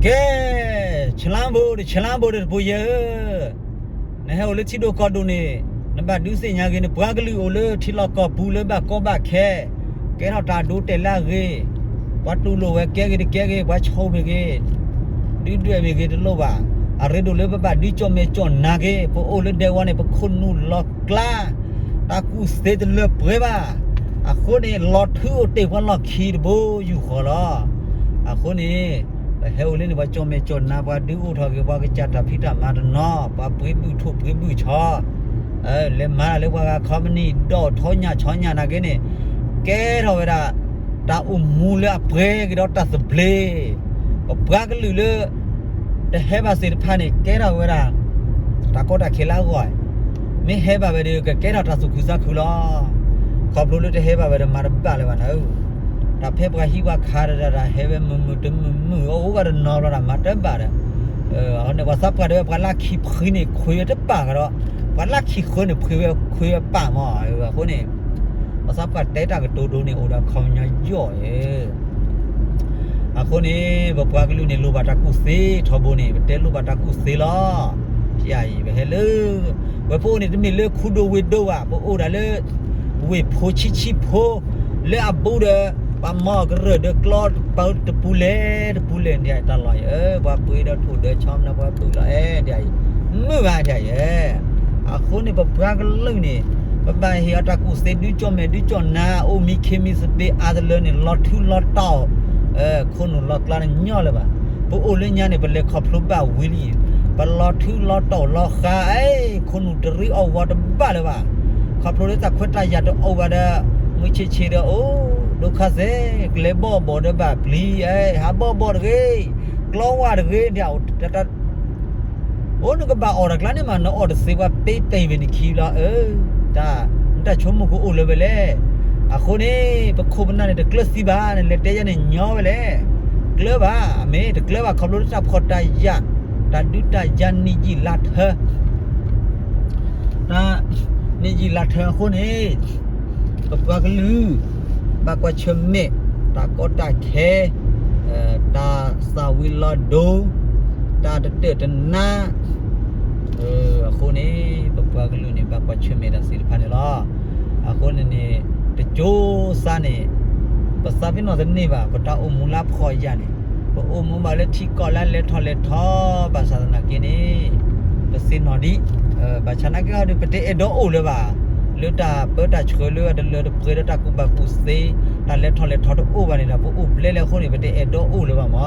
แกฉลามโบดบุยนะฮะโอเลชิโดกอดูนี่นับดูสิยากินปวากลือโอเลที่เราก็ปูเลยแบบก็แบบแค่แกเราตาดูเตล่าเกวัดดูโลเวแกวัดโชว์เกดูด้วยเกตโลว่าอะไรดูเลยแบบดิจอมเมจอนนาเกพอโอเลเดวันเนี่ยพอคนนู้ล็อกกล้าตากูสเตตเลือบเผยว่าอะคนนี้ล็อตทื่อเตวันล็อกขีดโบอยู่ขอละอะคนนี้เฮลเลนว่าจอมเมจอนนาว่าดูทอเกว่าก็จัดพิธามาดนอว่าเปรียบทุบเปรียบชอเลมาเลว่าคอมนี่ดอท้อยช้อนนาเกนี่แกเราเวลาตามูเลเปรกดอตัสเบลปากลือเลแต่เฮบาสิพานี่แกเราเวลาตาก็ตาเคลาก่อยไม่เฮบาเวเดก็แกเราตาสุขุซาคุลาขอบรู้เลยเฮบาเวเดมาร์บาเลวันเอาตาเพบกะฮิวาคาร์ดาเฮเวมือโอ้ก็นอร์รามาเตบาร์อันนี้ว่าซับกันเดี๋ยวกันลักขี้พื้นนี่คุยจะปากก็กันลักขี้คนนี่คุยปากมั้งคนนี้ว่าซับกันเตะตากตัวดูนี่โอ้ดาเขาเนี่ยย่อยคนนี้บอกว่าก็รู้นี่ลูบาตากุซีทบนี่เตลูบาตากุซีล้อที่ไอ้ไปเฮลือว่าพวกนี้จะมีเลือคูดูวิดดูอ่ะพวกโอ้ได้เลือวิโพชิโพเลือบูเดปามอก็เรือเดกลอดเปิดปูเล่เนี่ยตลอดว่าปุยเราถูกเดชอมนะว่าปุยเราเดี๋ยวมือว่าเดี๋ยวคนนี้บอกว่าก็รู้นี่บางเฮียตากุซีดูจอมดูจอนาโอมีเคมีสเปอาร์เดลนี่ลอดทุลอดต่อคนนู้นล็อกลานย่อเลยป่ะพวกโอเลี้ยงเนี่ยเป็นเล็กขับรถแบบวิลี่เป็นล็อทื่อล็อต่อล็อกขาคนนู้นจะรีเอาวัดบ้าเลยป่ะขับรถจากขวดตายาดเอาวัดมือเชี่ยโอ้ดูข้าเซ่เกล็บบอบอดแบบพลีหาบอดเลยกล้องวัดเลยเดี๋ยวแต่โอ้นึกว่าออร์กลานเนี่ยมันออร์สิว่าเป๊ะเป็นคีละแต่ชมมุกโอเลยไปเลยคนนี้ปะโคบนั่นเนี่ยกลัวสิบ้าเนี่ยเล็ดเตี้ยเนี่ยย่อไปเลยกลัวบ้าเมย์กลัวบ้าขับรถจับขดตายาแต่ดูตายานิจิลัดเธอนิจิลัดเธอคนนี้ปะปากลือบากว่าเชมเมตาก็ตาแคตาสาวิลาโดตาเด็ดนาคนนี้ปะปากลือเนี่ยบากว่าเชมเมตาสิลพันธ์ล้อคนนี้โจซานี่ภาษาพี่น้องนี่บ่าปะตาอมูลาพอยานี่ปะอมูมาเลที่กอลันเลทอภาษานักนี่ปะสินอดีบาชนะก็ได้ปะเตอดอเลยบ่าเลตาเปิดตาช่วยเลยเดเพื่อตากูบากูเซตาเลทอโอบานี่ล่ะปะอุเลคนนี่ปะเตอดอเลยบ่าหมอ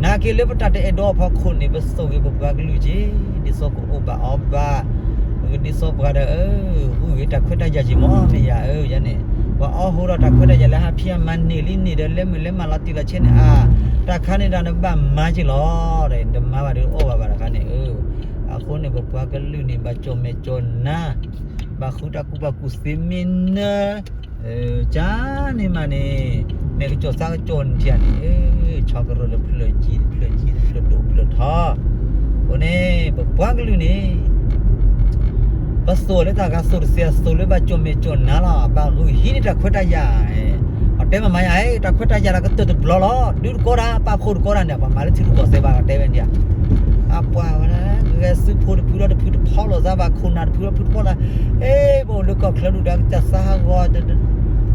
นาเกเลปะตาเตอดอพอคนนี่ปะโซกิปะกะกลุจิดิโซกอบาดิโซบาหูยตาควตายาจิมอนี่ยายันนี่ว่าอ๋อหัวเราตะคุได้จะแล้วฮะพี่มันนี่เดินเล่มมาลาติละเช่นตะคันนี่ดานบ้ามาจิล้อเด้ดมาว่าดูโอ้ว่าละคันนี่คนนี่บอกว่าก็ลือนี่บาจอมเมจนนะบาคุตะกูบากุซิมินนะจ้านี่มานี่เมกจอซักจนเทียนี่ชอกรถเพลจีดูเพลท่อโอ้นี่บอกว่าก็ลือนี่ปัสโซเลตากาสุรเสียสุเลบาจอมเมจนนาล่ะบากุฮีนี่ตะขวดายาเต็มมาตะขวดายาละก็ตบล้อดูกอราปาโคดกอราเนี่ยมาเลทิรุกอเซบาเตเวนเดียปาวนะเกสพูดพอลซาบาคุณนาพูดพอละโบลูกก็คลดูดักจะสาหอ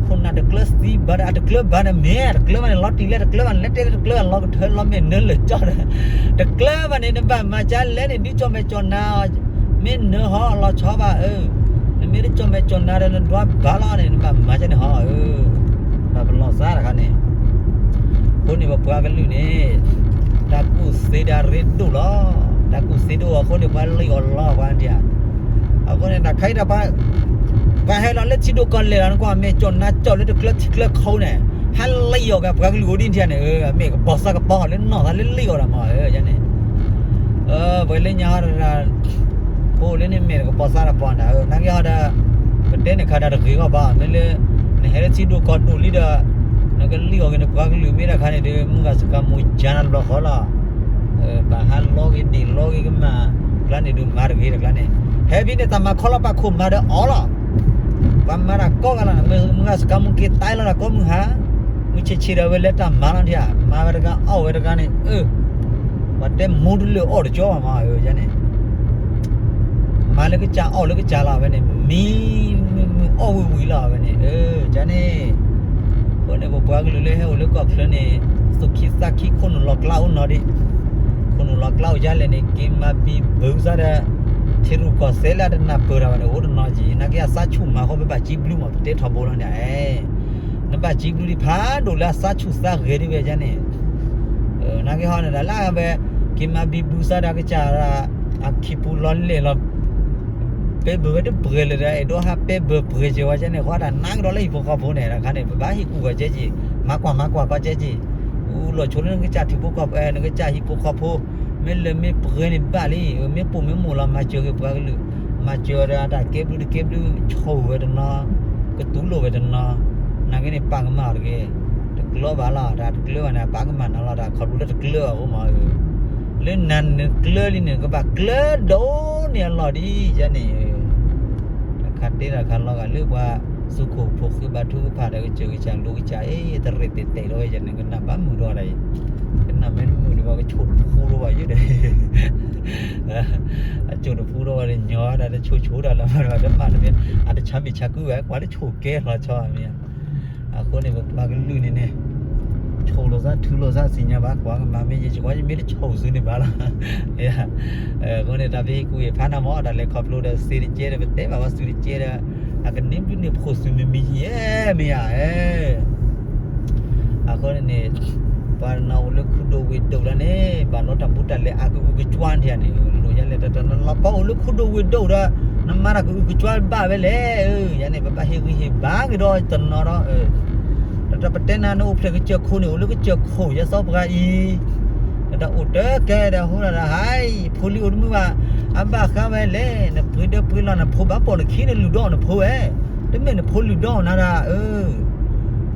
คุณนาเดกลสตีบาร์เดกลบาร์เมียร์กลมันลอตติเลตกลมันเลตกลลอกเธอลอมเมนเนลจอดเดกลมันเนี่ยบ้ามาจันเลนดิจอมเมจนนาเมนเนฮอเราชอบเมริจอมเมจนนาเรนดวบาลาเนี่ยบ้ามาจันฮอบ้าบลอซาละกันเนี่ยคนนี้บอกว่ากันลูนี่ตากูเซดาริดูล้อตากูเซดูคนนี้ว่าลีออลล้อวันเดียคนนี้นักใครนะไปให้เราเล่นชิดูก่อนเลยนะกว่าเมจนนาจอดเล่นเกลือเขาเนี่ยฮันลีออกกับกันลูดินเทียนเมกับบอสกับปอเล่นนอกเล่นลีออกละมั้งยันเนี่ยไปเล่นยาโอ้เล่นเนี่ยเมกับบอสกับปอนนะนักยาดาประเด็นเนี่ยขาดอะไรก็บ้าไม่เลยเนี่ยเฮเลชิดูก่อนดูลีดานักลีออกเนี่ยกว่ากันลูมีนะคันเนี่ยมึงก็สกัมมุจานัลบล็อกเขาละบาฮันล็อกอินดีล็อกอีกมาคลานี่ดูมาร์กีนะคลานี่เฮบิเนี่ยตามมาขอละปะคุมมาเด้ออ๋อละปามาระก็กันละมึงก็สกัมมุกิตายแล้วละก็มึงฮะมึงเชี่ยเวลเลต้ามาลันเดียมาเวรกันเอาเวรกันนี่ ว่าแต่มูดเลยออดจ่อมายันเนี่ยมาเลยก็จ่าออเลยก็จ่าลาไปเนี่ยมีออวิลาไปเนี่ยยันเนี่ยคนเนี่ยบอกว่าก็เลยให้เลยก็เคลื่อนเนี่ยสุขีสักขีคนหลอกเล่าหน่อยดิคนหลอกเล่ายันเลยเนี่ยเกมมาบีบูซาเดที่รู้ก็เสร็จแล้วนะเปิดเอาเนี่ยโอ้ดนอจีนักยาสัชุมาเขาไปแบบจีบลูมาเตะทับบอลเนี่ยนั่นแบบจีบลูที่พาดูแลสัชุสักเกลียวยันเนี่ยนักยาเนี่ยละแบบเกมมาบีบูซาเดก็จ่าอาคิปูลอนเลยหรอกเป๊ะเบอร์เบอร์เลยไอ้ดูฮะเป๊ะเบอร์เบอร์เจ้าจันเนี่ยเขาด่านักเราเลยพวกเขาพูดเนี่ยนะคันเนี่ยบ้าฮิกูก็เจ๊จีมากกว่าก็เจ๊จีหล่อชนนึงก็จ่าที่พวกเขานึงก็จ่าฮิพวกเขาพูดไม่เลยไม่เพื่อนนี่บ้าเลยไม่ปุ่มไม่หมู่เรามาเจอกับพวกเรามาเจอได้เก็บดูโชว์ไว้ตรงนั้นก็ตู้โลไว้ตรงนั้นนักเนี่ยปังมากเลยตะกลัวบ้าละตะกลัวนะปังมันนั่นละเขาดูตะกลัวเขามาเล่นนั่นกลัวเลยเนี่ยก็บ้ากลัวโดนเนี่ยหล่อดีจันเนี่ยขัดที่ราคาเราก็เรียกว่าสุขุพกคือบาทุผ่านได้เจอจังลูกจ่าตะเรติเตะเลยจันเนี่ยก็น่าบ้ามืออะไรก็น่าไม่มือดีว่าก็ฉุดคู่รู้ว่าอยู่เด้ฉุดคู่รู้ว่าเนี่ยย้อนได้ชูได้แล้วมันได้มาเนี่ยอาจจะช้ำบิชักกูกว่าได้ชูเกล้เราชอบเนี่ยคนเนี่ยบอกว่ากันลื่นเนี่ยโชว์โลซ่าถือโลซ่าสิเนี่ยบ้ากว่ามาไม่ยังจะว่าจะไม่ได้โชว์ซื้อเนี่ยบ้าละเนี่ยคนเนี่ยตาพี่กูพานาหมอแต่เลยขับรถซีรีส์เจได้เป็นเต้แบบว่าซีรีส์เจได้อากันนิ่มดูเนี่ยโพสต์มีเย่ไม่อ่ะคนเนี่ยปานเอาเลือกคุโดวิดดูแล้วเนี่ยปานเราทำบุตรเลยอากูก็ชวนเทียนี่รู้ยังเลยแต่ตอนนั้นเราก็เลือกคุโดวิดดูแล้วน้ำมันอากูก็ชวนบ้าไปเลยยันเนี่ยแบบเฮบ้าก็ได้ตอนนั้นแต่ประเด็นนั้นอุปเทศก็เจอคนอยู่แล้วก็เจอคนจะสอบกันอีแต่อุตเตอร์แกเดี๋ยวหัวเราหายพูดลิวมึงว่าอันบ้าข้าไปเลยนะพูดเดี๋ยวพูดแล้วนะพูดบ้าปนขี้เนี่ยลุดอนนะพูดแต่ไม่เนี่ยพูดลุดอนนะ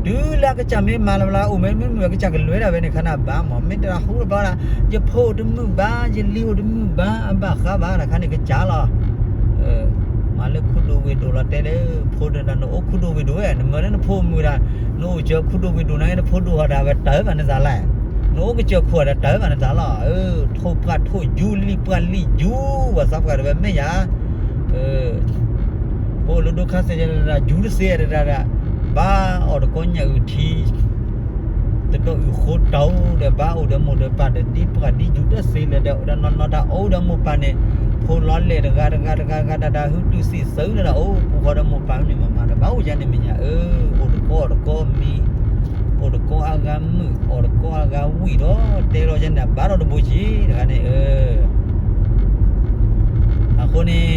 ดูแล้วก็จะไม่มาแล้วอุ้มไม่ก็จะกันเลยนะเว้ยในขณะบ้าหมอไม่ได้หัวบ้าละจะพูดมึงบ้าจะลิวมึงบ้าอันบ้าข้าบ้านะขณะนี้ก็จ้าละมาเลยคุดูวิดูละเต้เลยพูดนั่นโอ้คุดูวิดูเนี่ยมันนั่นพูดมือละโน้เจอคุดูวิดูนั่นพูดดูอะไรแบบเต๋อมันนั่นอะไรโน้ก็เจอขวดเต๋อมันนั่นอะไรทุบกัดทุยูลีปันลียูว่าสับกันแบบไม่ยาพอเราดูข้าเสียละยูเสียละบ้าอดก้อนอย่างอื่นทีแต่ก็อุโคตรเต่าเดี๋ยวบ้าอุดมอุดมปันเดี๋ยวดีปกติยูเดเสียเดี๋ยวนอนดาอุดมปันเนี่ยพอล้อเล่ดาดาหุ่นดูสิซื้อแล้วโอ้พอเราหมดปั๊มเนี่ยมาบ้าอุจจาระเนี่ยอุดก็มีอุดก็อากาศอุดก็อากาศวิ่งแล้วเดี๋ยวเราจะเนี่ยบ้าเราดูบุจีนะเนี่ยคนนี้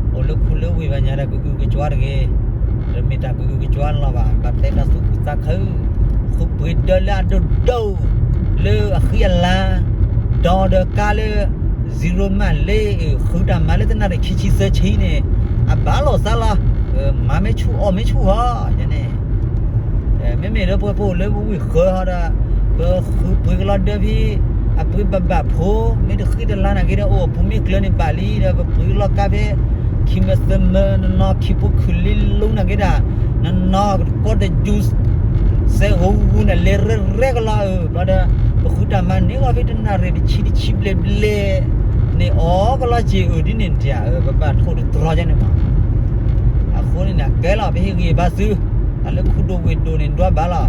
โอ้ลูกคุณลูกวิญญาณกูจวดเกยเราไม่ตากูจวดแล้วว่าบัดเตน่าสุขสักคือขุบวิดเดลาดูเลือขี้ละดอเดกาเลzero มาเลยขุดมาเลยแต่น่าจะขี้เสือชี้เนี่ยบ้าหล่อซะละมาไม่ชูไม่ชูฮะอย่างนี้ไม่เรื่องพวกเรื่องวิ่งเคยฮะนะคือพูดกันแล้วเดี๋ยวพี่พูดแบบพูดไม่ได้คิดอะไรนะคิดว่าโอ้ผมไม่เคยในบาลีเดี๋ยวพูดแล้วกับพี่คิดว่าสมนั่นนอคิดพูดคุยลุงนะคิดว่านั่นนอก็ได้จูสเสียหูนั่นเลยเรื่องละแล้วเดี๋ยวขุดมาเนี่ยก็พี่น่าเรียนชิบเล่เนี่ยอ๋อก็ละจีดีเนี่ยที่แบบโคตรตรอจังเนี่ยมาคนนี้นะแกล่ะไปเฮกีบาซื้ออะไรคุดวิดดูเนี่ยด้วยบ้าล่ะ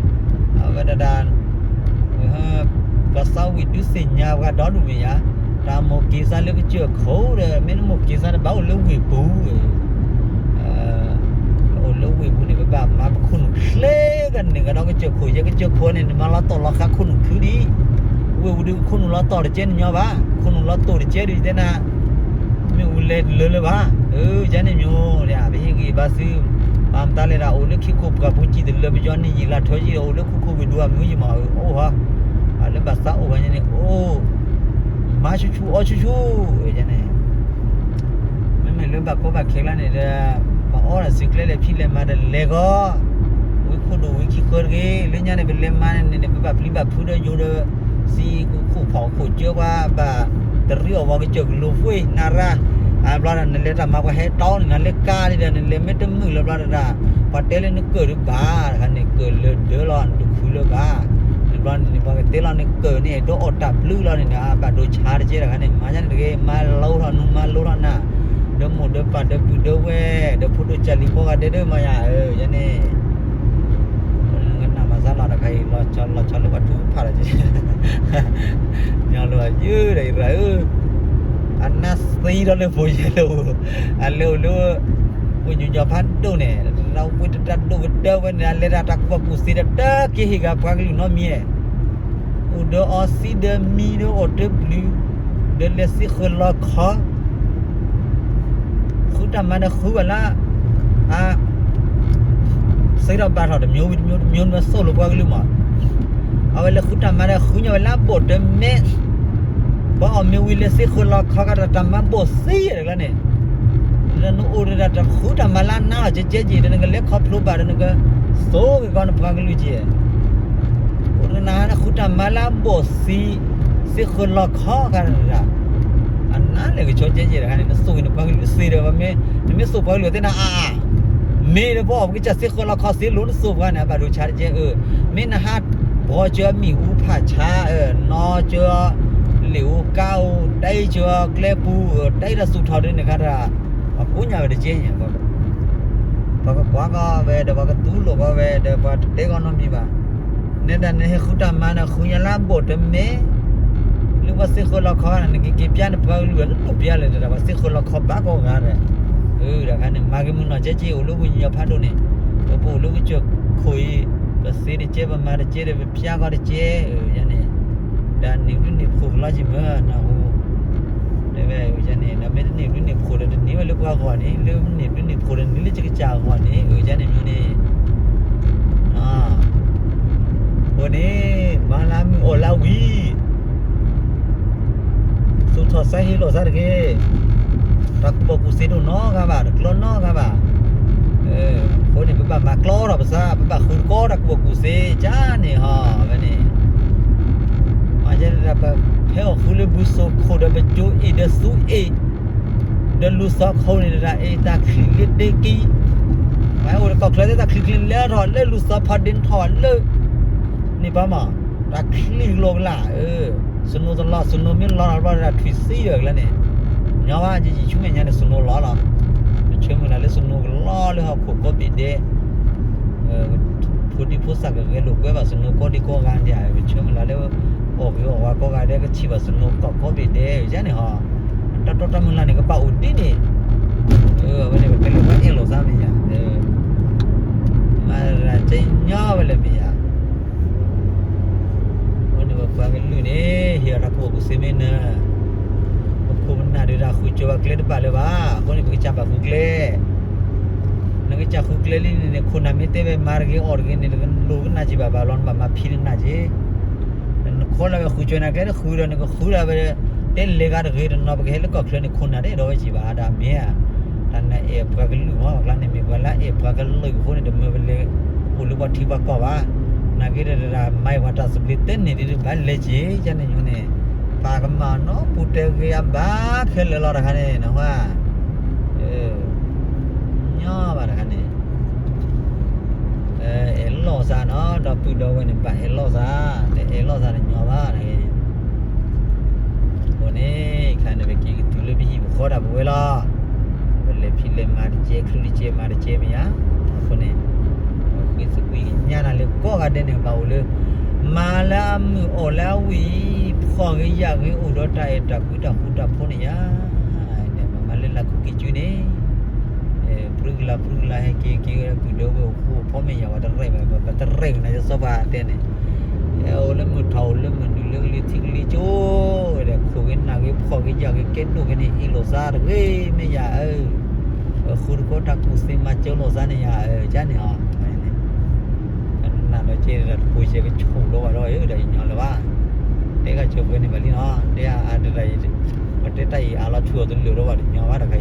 ว่าดานภาษาวิดูสิญญาว่าดอดูมีอ่ะตามโมกีซาเลือกเจอเขาเลยไม่ต้องโมกีซาเนี่ยบ้าเลือกวิบูเลือกวิบูเนี่ยแบบมาคุณเล่กันเนี่ยก็ต้องเจอคุยก็เจอคนเนี่ยมาล้อต่อล้อค่ะคุณคือดีวิวดูคุณล้อต่อเจนเนี่ยบ้าคุณล้อต่อเจนดีเจน่ะไม่อุเลเลยบ้าจันเนี่ยมีเนี่ยไปเฮกีบาซื้อตามตาเลยนะโอ้เลือกขี้คุบกับผู้จีนเลยไปย้อนนี่ยีราทอยจีโอ้เลือกคุบไปดูอ่ะมีอยู่มาโอ้ฮะอะไรภาษาโอ้ยเนี่ยโอ้มาชูจันเนี่ยไม่เรื่องแบบก็แบบเค้กแล้วเนี่ยมาอ้อนะสิกเลยพี่เลยมาเดเลโก้วิคุดูวิคิโคร์กี้เรื่องเนี่ยเป็นเล่มมาเนี่ยแบบรีบพูดอยู่เด้อสิคู่ผอคู่เจ้าว่าแบบแต่เรื่องว่าก็เจอลูฟุ้ยนาราบลานั่นเลยทำมาก็ให้ต้อนนั่นเลยกาเลยนั่นเลยไม่ต้องมือแล้วบลาปัดเตลนึกเกิดบ้าคันนี้เกิดเลยเดือดร้อนดูคือเลยบ้า လူလာနေပါကတဲလာနေကနေတော့အတပ်လူလာနေတာဘာတို့ချားကြရခနဲ့မာကြနေမလောတော့နူမလောတော့နာဒမိုဒပတ်ဒပူဒဝဲဒဖုဒချလီပေါ်ကတဲ့မရယနေ့ငါနာမစားလာတဲ့ခိုင်လာချလောကတူဖာရကြညလောယူရရအနစသီရလေပေါ်ရလို့အလိုလိုကိုညညဖတ်တော့နေเราไปตัดดูกันเดินวันนี้เราตักว่าปูสีเด็กกี่หิกับพักลิโนมีอุดอสีเดมีโดอเดบลูเดลสิขลอคอคือทำมาเนี่ยคือว่าละสิ่งเราบาดหอดมิวมาโซ่ลูกพักลิมาเอาไว้แล้วคือทำมาเนี่ยคือเนี่ยเวลาบดเดเมสบ่เอามิววิเลสิขลอคอก็จะทำมาบดสีอะไรกันเนี่ยแล้วนู้นเราจะขุดมาล้านหน้าจะเจ๊จีเดี๋ยวนึกเล็กครอบครัวบ้านนึกโซ่กันก่อนพักลุยเจ๊โอ้ยน้านะขุดมาล้านบ่อสีคนละข้อกันนะอันนั้นเลยก็ชดเจ๊จีนะเนี่ยสู้กันพักลุยสีเดี๋ยวไม่สู้พักลุยแต่น่ะมีเดี๋ยวพ่อผมก็จะสีคนละข้อสีลุ้นสู้กันนะบ้านดูชาเจ๊ไม่นะฮะพอเจอมีอุปชานอเจอหลิวเก้าได้เจอเกลปูได้ระสุดทอดด้วยนะครับกูเนี่ยไปเจ๊เนี่ยบอกกว่าก็เวเดี๋ยวบอกตู้ลูกก็เวเดี๋ยวบอกเด็กก็น้องมีบ้าเนี่ยแต่เนี่ยขุดมาเนี่ยขุดยันล้านบดเมย์หรือว่าสิคนละข้อนั่นกี่ปีเนี่ยพอรู้แล้วลูกปีอะไรเดี๋ยวว่าสิคนละข้อบ้าก็งานเลยเดี๋ยวกันเนี่ยมาเกี่ยมึงน่ะเจ๊จีลูกกูยังพัดดูเนี่ยปู่ลูกกูจะคุยก็สิเจ๊ประมาณเจ๊เดี๋ยวพี่ก็เจ๊ยันเนี่ยแต่นี่พูดแล้วจิมั้ยนะเว้ยจันนี่นะไม่ได้นี่พูดแล้วนี่ว่าลูกว่าก่อนนี่เรื่องนี่พูดแล้วนี่เลยจะจ่าก่อนนี่จันนี่มีนี่วันนี้มาลามีโอลาวีสุดทอดใส่ฮิโรซะเด้ตักบ่ปูซิดูเนาะครับบ่าคลอนเนาะครับบ่าคนนี่บ่มาคลอดภาษาบ่คุณก็ตักบ่ปูซิจ้านี่ฮะเว้ยนี่มาจะแบบเฮ้ยคุณเลยบุษบคนเดินไปจูอีเดสูเอเดินลุสอกเขาเนี่ยนะตาคลิกเด็กี้ไม่โอ้ก็เคยได้ตาคลิกแล้วถอนเลยลุสอกพอดินถอนเลยนี่ป้าหมอตาคลิกลงละสนุกตลอดสนุกไม่รอเราเราทวิซี่เลยแล้วเนี่ยเนาะว่าจริงๆช่วงนี้เนี่ยสนุกล้อเราช่วงเวลาเลยสนุกล้อเลยเขาขุดก็บิดเดพูดที่พูดสักก็เลยลูกก็แบบสนุกก็ดีก็การใหญ่ช่วงเวลาเลยโอ้ยว่าก็การเด็กก็ชีวสนุกก็บิดเดย์ใช่ไหมฮะตัดมันละนี่ก็ป่าอุดดินี่วันนี้เป็นลูกว่าเอโลซามีอ่ะมาใจย่อไปเลยมีอ่ะวันนี้ว่าฟังกันลุยนี่เฮียรับพวกกูเซมินะพวกมันน่าดูราคุยจัวเกล็ดบ้าเลยว่าคนนี้ก็จับแบบคุกเล่นั่นก็จับคุกเล่นี่คนนั้นไม่เตะไปมาร์กออร์กนี่กันลูกน่าจะแบบบอลมาพินน่าจะคนเราคุยจนอะไรคุยแล้วนี่ก็คุยแล้วไปเต้นเล็กอะไรกันนอกจากเฮลิคอปเตอร์นี่คนอะไรเราไปจีบอาดามเนี่ยท่านเนี่ยพวกกันลูกว่าพวกนั้นมีคนละพวกกันลูกคนนี่เดิมไปเลยผู้ลูกว่าที่บ้านก็ว่านักกีฬาไม่ว่าจะสุดเต้นนี่ที่บ้านเล่จีจันนี่อยู่นี่ปากมันเนาะพูดเกี่ยวบ้าเคลื่อนเลยเราละกันนี่นะว่าย่อบ้าละกันนี่เอลโลซาเนาะดับปูดเอาไว้ในป่าเอลโลซาแต่เอลโลซาเนี่ยย่อบ้านะวันนี้ใครเนี่ยไปกินตุลบีบุคคลดับเวลาวันเล็บพิเลมาดิเจครูดิเจมาดิเจมีอ่ะคนนี้คุยสักวีญาณอะไรก็กันเด่นเนี่ยเบาเลยมาแล้วมือโอแล้ววีพอก็อยากให้อุดรใจดับดับพวกนี้อ่ะเนี่ยมาเล่นละคุกกี้จูนี่ปรุงละให้เกี่ยวกับดูว่าพ่อแม่อยากว่าจะเร่งแบบจะเร่งนะจะสบายเด่นเนี่ยแล้วมือเท่าแล้วมันดูเรื่องลิทิ้งลิจูเด็กคุยกันนักพอก็อยากให้เก็ตดูกันนี่อีโลซาเฮ้ยไม่อยากคุณก็ทักมุสลิมมาเจอโลซาเนี่ยจ้าเนี่ยนั่นเราเจอคุยเจอกันชูโลว่าเราเดี๋ยวอย่างเลยว่าเด็กก็ชอบกันนี่แบบนี้เนาะเดี๋ยวอะไรประเทศไทยอาเราชัวร์ตัวเหลือเราว่าอย่างว่าแต่ใคร